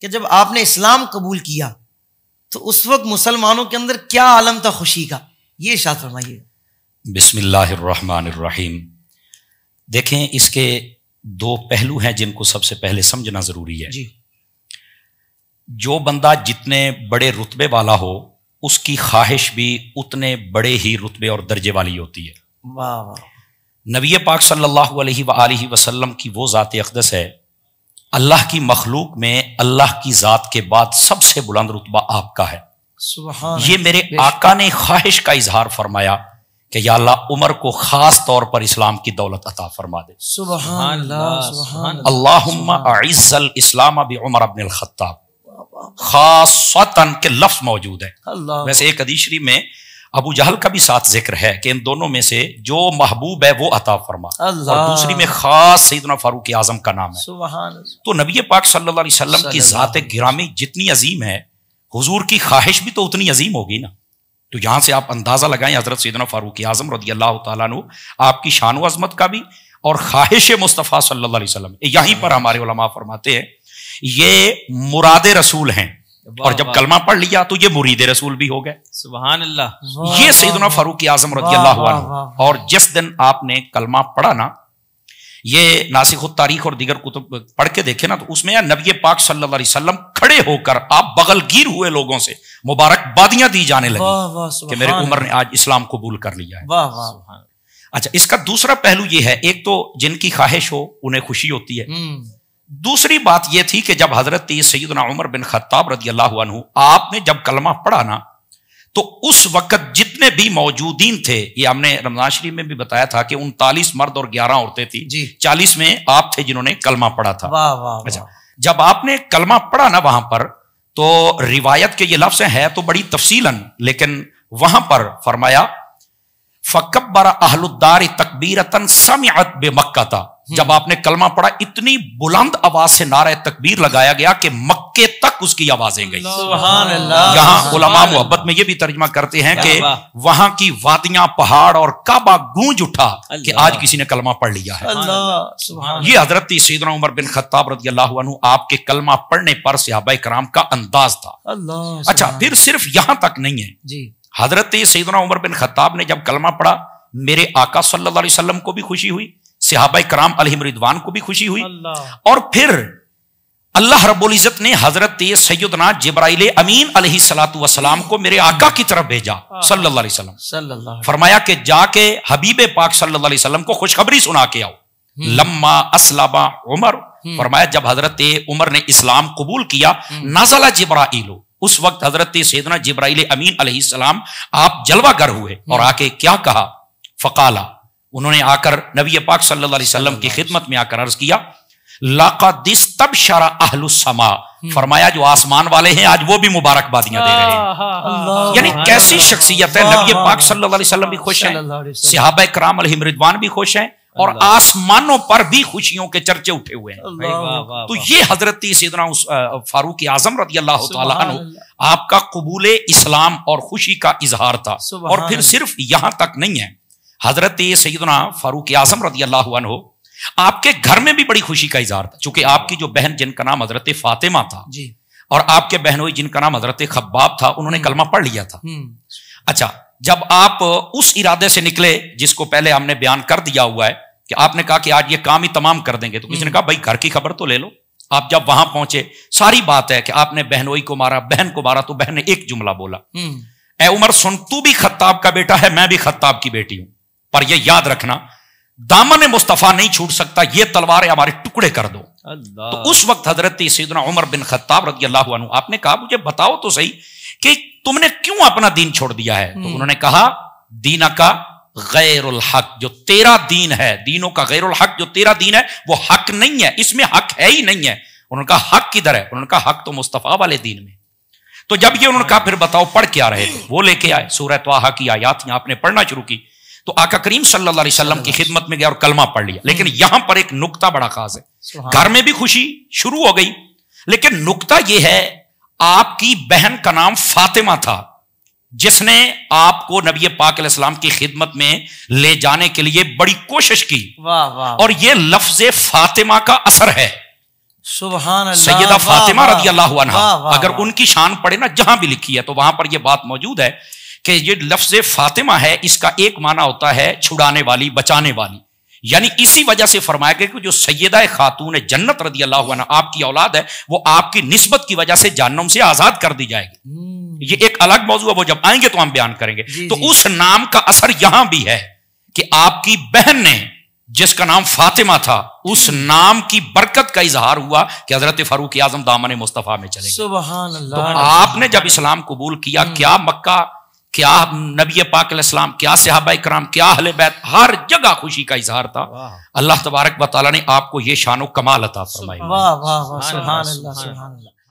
کہ جب آپ نے اسلام قبول کیا تو اس وقت مسلمانوں کے اندر کیا عالم تھا خوشی کا، یہ ارشاد فرمائیے۔ بسم اللہ الرحمن الرحیم۔ دیکھیں اس کے دو پہلو ہیں جن کو سب سے پہلے سمجھنا ضروری ہے۔ جی، جو بندہ جتنے بڑے رتبے والا ہو اس کی خواہش بھی اتنے بڑے ہی رتبے اور درجے والی ہوتی ہے۔ واہ واہ، نبی پاک صلی اللہ علیہ وآلہ وسلم کی وہ ذات اقدس ہے، اللہ کی مخلوق میں اللہ کی ذات کے بعد سب سے بلند رتبہ آپ کا ہے۔ سبحان یہ میرے آقا نے خواہش کا اظہار فرمایا کہ یا اللہ عمر کو خاص طور پر اسلام کی دولت عطا فرما دے۔ سبحان اللہ، سبحان اللہ، اللہم اعز الاسلام بعمر بن الخطاب، خاصتاً کے لفظ موجود ہے۔ اللہ، ویسے ایک حدیث شریف میں ابو جہل کا بھی ساتھ ذکر ہے کہ ان دونوں میں سے جو محبوب ہے وہ عطا فرما، اللہ، اور دوسری میں خاص سیدنا فاروق اعظم کا نام ہے۔ سبحان اللہ، تو نبی پاک صلی اللہ علیہ وسلم کی ذات گرامی جتنی عظیم ہے، حضور کی خواہش بھی تو اتنی عظیم ہوگی نا۔ تو یہاں سے آپ اندازہ لگائیں حضرت سیدنا فاروق اعظم رضی اللہ تعالیٰ عنہ آپ کی شان و عظمت کا بھی اور خواہش مصطفیٰ صلی اللہ علیہ وسلم، یہیں پر ہمارے علماء فرماتے ہیں یہ مراد رسول ہیں، اور جب کلمہ پڑھ لیا تو یہ مرید رسول بھی ہو گئے۔ سبحان اللہ۔ یہ سیدنا فاروق اعظم رضی اللہ عنہ، اور جس دن آپ نے کلمہ پڑھا نا، یہ ناسخ التاریخ اور دیگر کتب پڑھ کے دیکھے نا، تو اس میں نبی پاک صلی اللہ علیہ وسلم کھڑے ہو کر آپ بغل گیر ہوئے لوگوں سے مبارکبادیاں دی جانے لگی کہ میرے عمر نے آج اسلام قبول کر لیا ہے۔ واہ واہ، اچھا، اس کا دوسرا پہلو یہ ہے، ایک تو جن کی خواہش ہو انہیں خوشی ہوتی ہے، دوسری بات یہ تھی کہ جب حضرت سیدنا عمر بن خطاب رضی اللہ عنہ آپ نے جب کلمہ پڑھا نا، تو اس وقت جتنے بھی موجودین تھے، یہ ہم نے رمضان شریف میں بھی بتایا تھا کہ 39 مرد اور 11 عورتیں تھیں، 40 میں آپ تھے جنہوں نے کلمہ پڑھا تھا۔ اچھا، جب آپ نے کلمہ پڑھا نا وہاں پر، تو روایت کے یہ لفظ ہیں تو بڑی تفصیلاً، لیکن وہاں پر فرمایا فَكَبَّرَ أَهْلُ الدَّارِ تَكْبِيرَةً سَمِعَتْ بِمَكَّةَ، جب آپ نے کلمہ پڑھا اتنی بلند آواز سے نعرہ تکبیر لگایا گیا کہ مکے تک اس کی آوازیں گئی۔ سبحان اللہ۔ یہاں علماء محبت میں یہ بھی ترجمہ کرتے ہیں کہ وہاں کی وادیاں، پہاڑ اور کعبہ گونج اٹھا کہ آج کسی نے کلمہ پڑھ لیا ہے۔ اللہ، سبحان یہ حضرت سیدنا عمر بن خطاب رضی اللہ عنہ آپ کے کلمہ پڑھنے پر صحابہ کرام کا انداز تھا۔ اللہ۔ اچھا، پھر صرف یہاں تک نہیں ہے، جی، حضرت سیدنا عمر بن خطاب نے جب کلمہ پڑھا، میرے آقا صلی اللہ علیہ وسلم کو بھی خوشی ہوئی، صحابہ کرام علیہم رضوان کو بھی خوشی ہوئی، اور پھر اللہ رب العزت نے حضرت سیدنا جبرائیل امین علیہ الصلوۃ والسلام کو میرے آقا کی طرف بھیجا صلی اللہ علیہ وسلم، صلی اللہ، فرمایا کہ جا کے حبیب پاک صلی اللہ علیہ وسلم کو خوشخبری سنا کے آؤ۔ لما اسلم عمر، فرمایا جب حضرت عمر نے اسلام قبول کیا، نزل جبرائیل، اس وقت حضرت سیدنا جبرائیل امین علیہ السلام آپ جلوہ گر ہوئے اور آ کے کیا کہا، فقالا، انہوں نے آ کر نبی پاک صلی اللہ علیہ وسلم کی خدمت میں آ کر عرض کیا، لقد استبشر اہل السماء، فرمایا جو آسمان والے ہیں آج وہ بھی مبارکبادیاں دے رہے ہیں۔ یعنی کیسی شخصیت ہے، نبی پاک صلی اللہ علیہ وسلم بھی خوش ہیں، صحابہ کرام علیہم رضوان بھی خوش ہیں، اور آسمانوں پر بھی خوشیوں کے چرچے اٹھے ہوئے ہیں۔ تو یہ حضرت سیدنا فاروق اعظم رضی اللہ تعالیٰ عنہ آپ کا قبول اسلام اور خوشی کا اظہار تھا۔ اور پھر صرف یہاں تک نہیں ہے، حضرت سیدنا فاروق اعظم رضی اللہ عنہ آپ کے گھر میں بھی بڑی خوشی کا اظہار تھا، چونکہ آپ کی جو بہن جن کا نام حضرت فاطمہ تھا، اور آپ کے بہنوئی جن کا نام حضرت خباب تھا، انہوں نے کلمہ پڑھ لیا تھا۔ اچھا، جب آپ اس ارادے سے نکلے جس کو پہلے ہم نے بیان کر دیا ہوا ہے کہ آپ نے کہا کہ آج یہ کام ہی تمام کر دیں گے، تو کسی نے کہا بھائی گھر کی خبر تو لے لو۔ آپ جب وہاں پہنچے، ساری بات ہے کہ آپ نے بہنوئی کو مارا، بہن کو مارا، تو بہن نے ایک جملہ بولا، اے عمر سن، تو بھی خطاب کا بیٹا ہے، میں بھی خطاب کی بیٹی ہوں، پر یہ یاد رکھنا دامن مصطفیٰ نہیں چھوٹ سکتا، یہ تلواریں ہمارے ٹکڑے کر دو۔ تو اس وقت حضرت سیدنا عمر بن خطاب رضی اللہ عنہ آپ نے کہا مجھے بتاؤ تو صحیح کہ تم نے کیوں اپنا دین چھوڑ دیا ہے؟ تو انہوں نے کہا دینہ کا غیر الحق، جو تیرا دین ہے، دینوں کا غیر الحق، جو تیرا دین ہے وہ حق نہیں ہے، اس میں حق ہے ہی نہیں ہے۔ انہوں نے کہا حق کدھر ہے؟ انہوں نے کہا حق تو مصطفیٰ والے دین میں۔ تو جب یہ انہوں نے کہا پھر بتاؤ پڑھ کیا رہے تھے، وہ لے کے آئے سورہ طٰہٰ کی آیات آپ نے پڑھنا شروع کی، تو آقا کریم صلی اللہ علیہ وسلم کی خدمت میں گیا اور کلمہ پڑھ لیا۔ لیکن یہاں پر ایک نکتہ بڑا خاص ہے، گھر میں بھی خوشی شروع ہو گئی، لیکن نکتہ یہ ہے آپ کی بہن کا نام فاطمہ تھا، جس نے آپ کو نبی پاک علیہ السلام کی خدمت میں لے جانے کے لیے بڑی کوشش کی، اور یہ لفظ فاطمہ کا اثر ہے سبحان اللہ، سیدہ فاطمہ واہ، رضی اللہ عنہا، واہ، واہ، اگر واہ۔ ان کی شان پڑھے نا جہاں بھی لکھی ہے تو وہاں پر یہ بات موجود ہے کہ یہ لفظ فاطمہ ہے، اس کا ایک معنی ہوتا ہے چھڑانے والی، بچانے والی، یعنی اسی وجہ سے فرمایا گیا کہ جو سیدہ خاتون جنت رضی اللہ عنہ آپ کی اولاد ہے، وہ آپ کی نسبت کی وجہ سے جہنم سے آزاد کر دی جائے گی۔ یہ ایک الگ موضوع ہے، وہ جب آئیں گے تو ہم بیان کریں گے۔ تو اس نام کا اثر یہاں بھی ہے کہ آپ کی بہن نے جس کا نام فاطمہ تھا، اس نام کی برکت کا اظہار ہوا کہ حضرت فاروق اعظم دامن مصطفیٰ میں چلے گئے۔ سبحان اللہ۔ تو آپ نے جب اسلام قبول کیا، کیا مکہ، کیا نبی پاک علیہ السلام، کیا صحابہ کرام، کیا اہل بیت، ہر جگہ خوشی کا اظہار تھا۔ اللہ تبارک و تعالیٰ نے آپ کو یہ شان و کمال عطا فرمائی۔ واہ واہ واہ، سبحان اللہ، سبحان اللہ۔